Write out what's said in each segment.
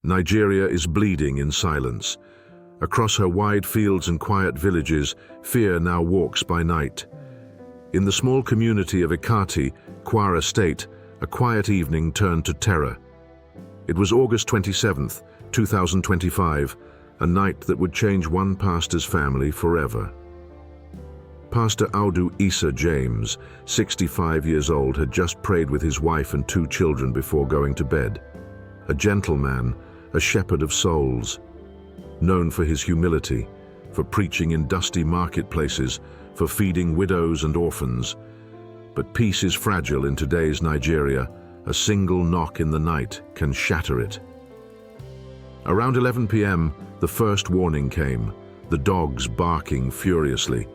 Nigeria is bleeding in silence. Across her wide fields and quiet villages, fear now walks by night. In the small community of Ikati, Kwara State, a quiet evening turned to terror. It was August 27th, 2025, a night that would change one pastor's family forever. Pastor Audu Issa James, 65 years old, had just prayed with his wife and 2 children before going to bed. A gentleman, a shepherd of souls, known for his humility, for preaching in dusty marketplaces, for feeding widows and orphans. But peace is fragile in today's Nigeria. A single knock in the night can shatter it. Around 11 p.m., the first warning came, the dogs barking furiously.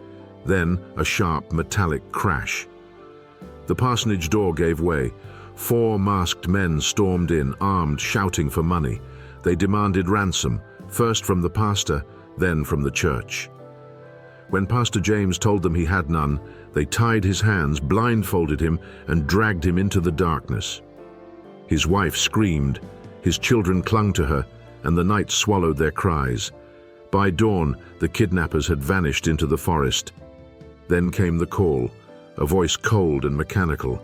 Then a sharp metallic crash. The parsonage door gave way. 4 masked men stormed in, armed, shouting for money. They demanded ransom, first from the pastor, then from the church. When Pastor James told them he had none, they tied his hands, blindfolded him, and dragged him into the darkness. His wife screamed, his children clung to her, and the night swallowed their cries. By dawn, the kidnappers had vanished into the forest. Then came the call, a voice cold and mechanical.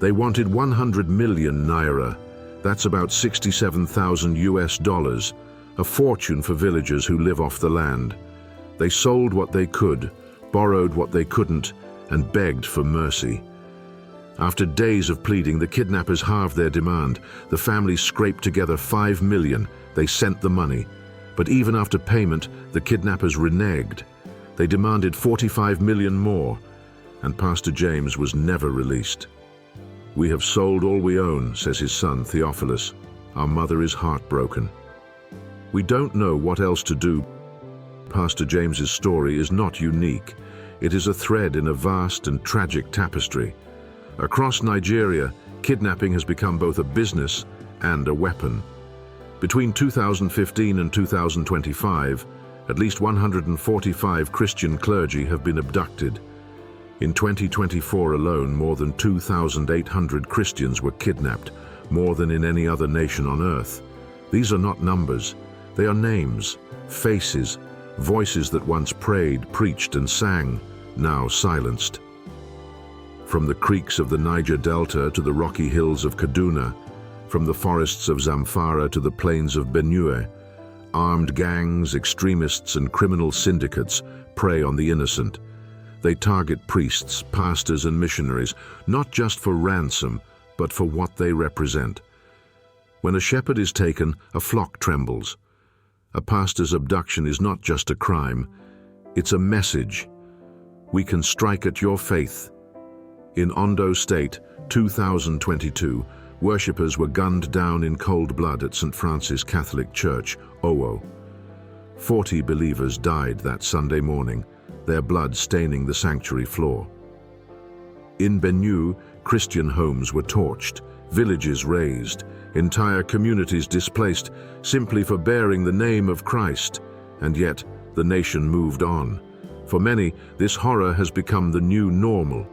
They wanted 100 million naira. That's about $67,000, a fortune for villagers who live off the land. They sold what they could, borrowed what they couldn't, and begged for mercy. After days of pleading, the kidnappers halved their demand. The family scraped together 5 million. They sent the money. But even after payment, the kidnappers reneged. They demanded 45 million more, and Pastor James was never released. "We have sold all we own," says his son Theophilus. "Our mother is heartbroken." We don't know what else to do. Pastor James's story is not unique. It is a thread in a vast and tragic tapestry. Across Nigeria, kidnapping has become both a business and a weapon. Between 2015 and 2025, at least 145 Christian clergy have been abducted. In 2024 alone, more than 2,800 Christians were kidnapped, more than in any other nation on earth. These are not numbers. They are names, faces, voices that once prayed, preached, and sang, now silenced. From the creeks of the Niger Delta to the rocky hills of Kaduna, from the forests of Zamfara to the plains of Benue, armed gangs, extremists, and criminal syndicates prey on the innocent. They target priests, pastors, and missionaries, not just for ransom, but for what they represent. When a shepherd is taken, a flock trembles. A pastor's abduction is not just a crime, it's a message. We can strike at your faith. In Ondo State, 2022, worshippers were gunned down in cold blood at St. Francis Catholic Church, Owo. 40 believers died that Sunday morning, their blood staining the sanctuary floor. In Benue, Christian homes were torched, villages razed, entire communities displaced simply for bearing the name of Christ, and yet the nation moved on. For many, this horror has become the new normal.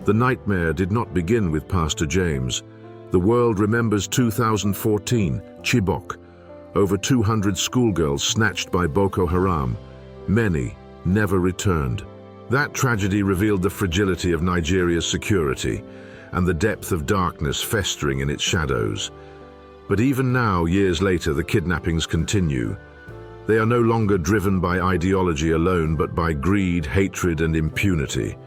The nightmare did not begin with Pastor James. The world remembers 2014, Chibok, over 200 schoolgirls snatched by Boko Haram. Many never returned. That tragedy revealed the fragility of Nigeria's security and the depth of darkness festering in its shadows. But even now, years later, the kidnappings continue. They are no longer driven by ideology alone, but by greed, hatred, and impunity.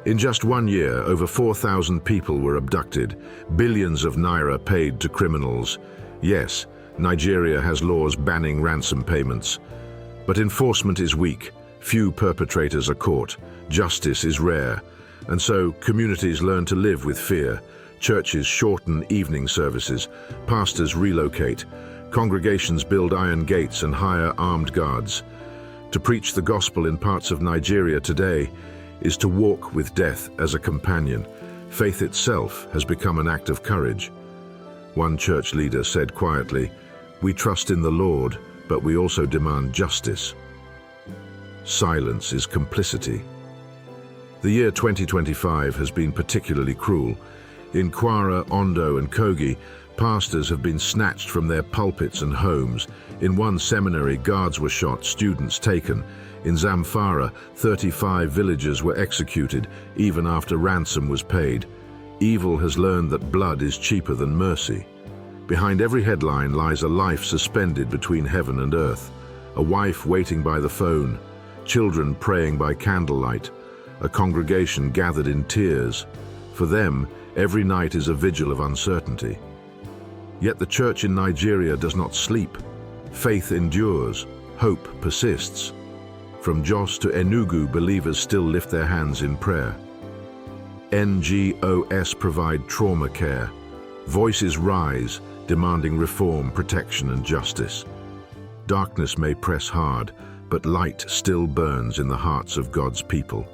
In just 1 year, over 4,000 people were abducted, billions of naira paid to criminals. Yes, Nigeria has laws banning ransom payments, but enforcement is weak. Few perpetrators are caught. Justice is rare, and so communities learn to live with fear. Churches shorten evening services, pastors relocate, congregations build iron gates and hire armed guards. To preach the gospel in parts of Nigeria today is to walk with death as a companion. Faith itself has become an act of courage. One church leader said quietly, "We trust in the Lord, but we also demand justice." Silence is complicity. The year 2025 has been particularly cruel. In Kwara, Ondo, and Kogi, Pastors have been snatched from their pulpits and homes. In one seminary, guards were shot, students taken. In Zamfara, 35 villagers were executed, even after ransom was paid. Evil has learned that blood is cheaper than mercy. Behind every headline lies a life suspended between heaven and earth, a wife waiting by the phone, children praying by candlelight, a congregation gathered in tears. For them, every night is a vigil of uncertainty. Yet the church in Nigeria does not sleep. Faith endures, hope persists. From Jos to Enugu, believers still lift their hands in prayer. NGOs provide trauma care. Voices rise, demanding reform, protection, and justice. Darkness may press hard, but light still burns in the hearts of God's people.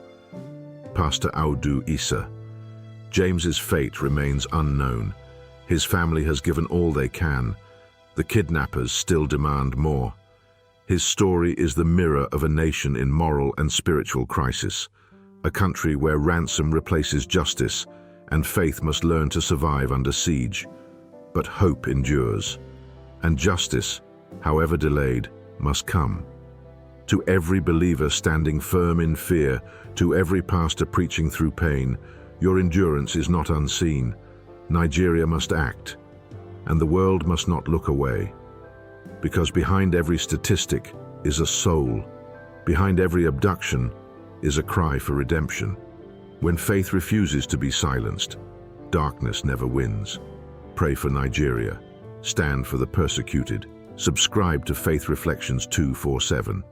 Pastor Audu Issa James's fate remains unknown. His family has given all they can. The kidnappers still demand more. His story is the mirror of a nation in moral and spiritual crisis, a country where ransom replaces justice and faith must learn to survive under siege. But hope endures, and justice, however delayed, must come. To every believer standing firm in fear, to every pastor preaching through pain, your endurance is not unseen. Nigeria must act, and the world must not look away. Because behind every statistic is a soul. Behind every abduction is a cry for redemption. When faith refuses to be silenced, darkness never wins. Pray for Nigeria. Stand for the persecuted. Subscribe to Faith Reflections 247.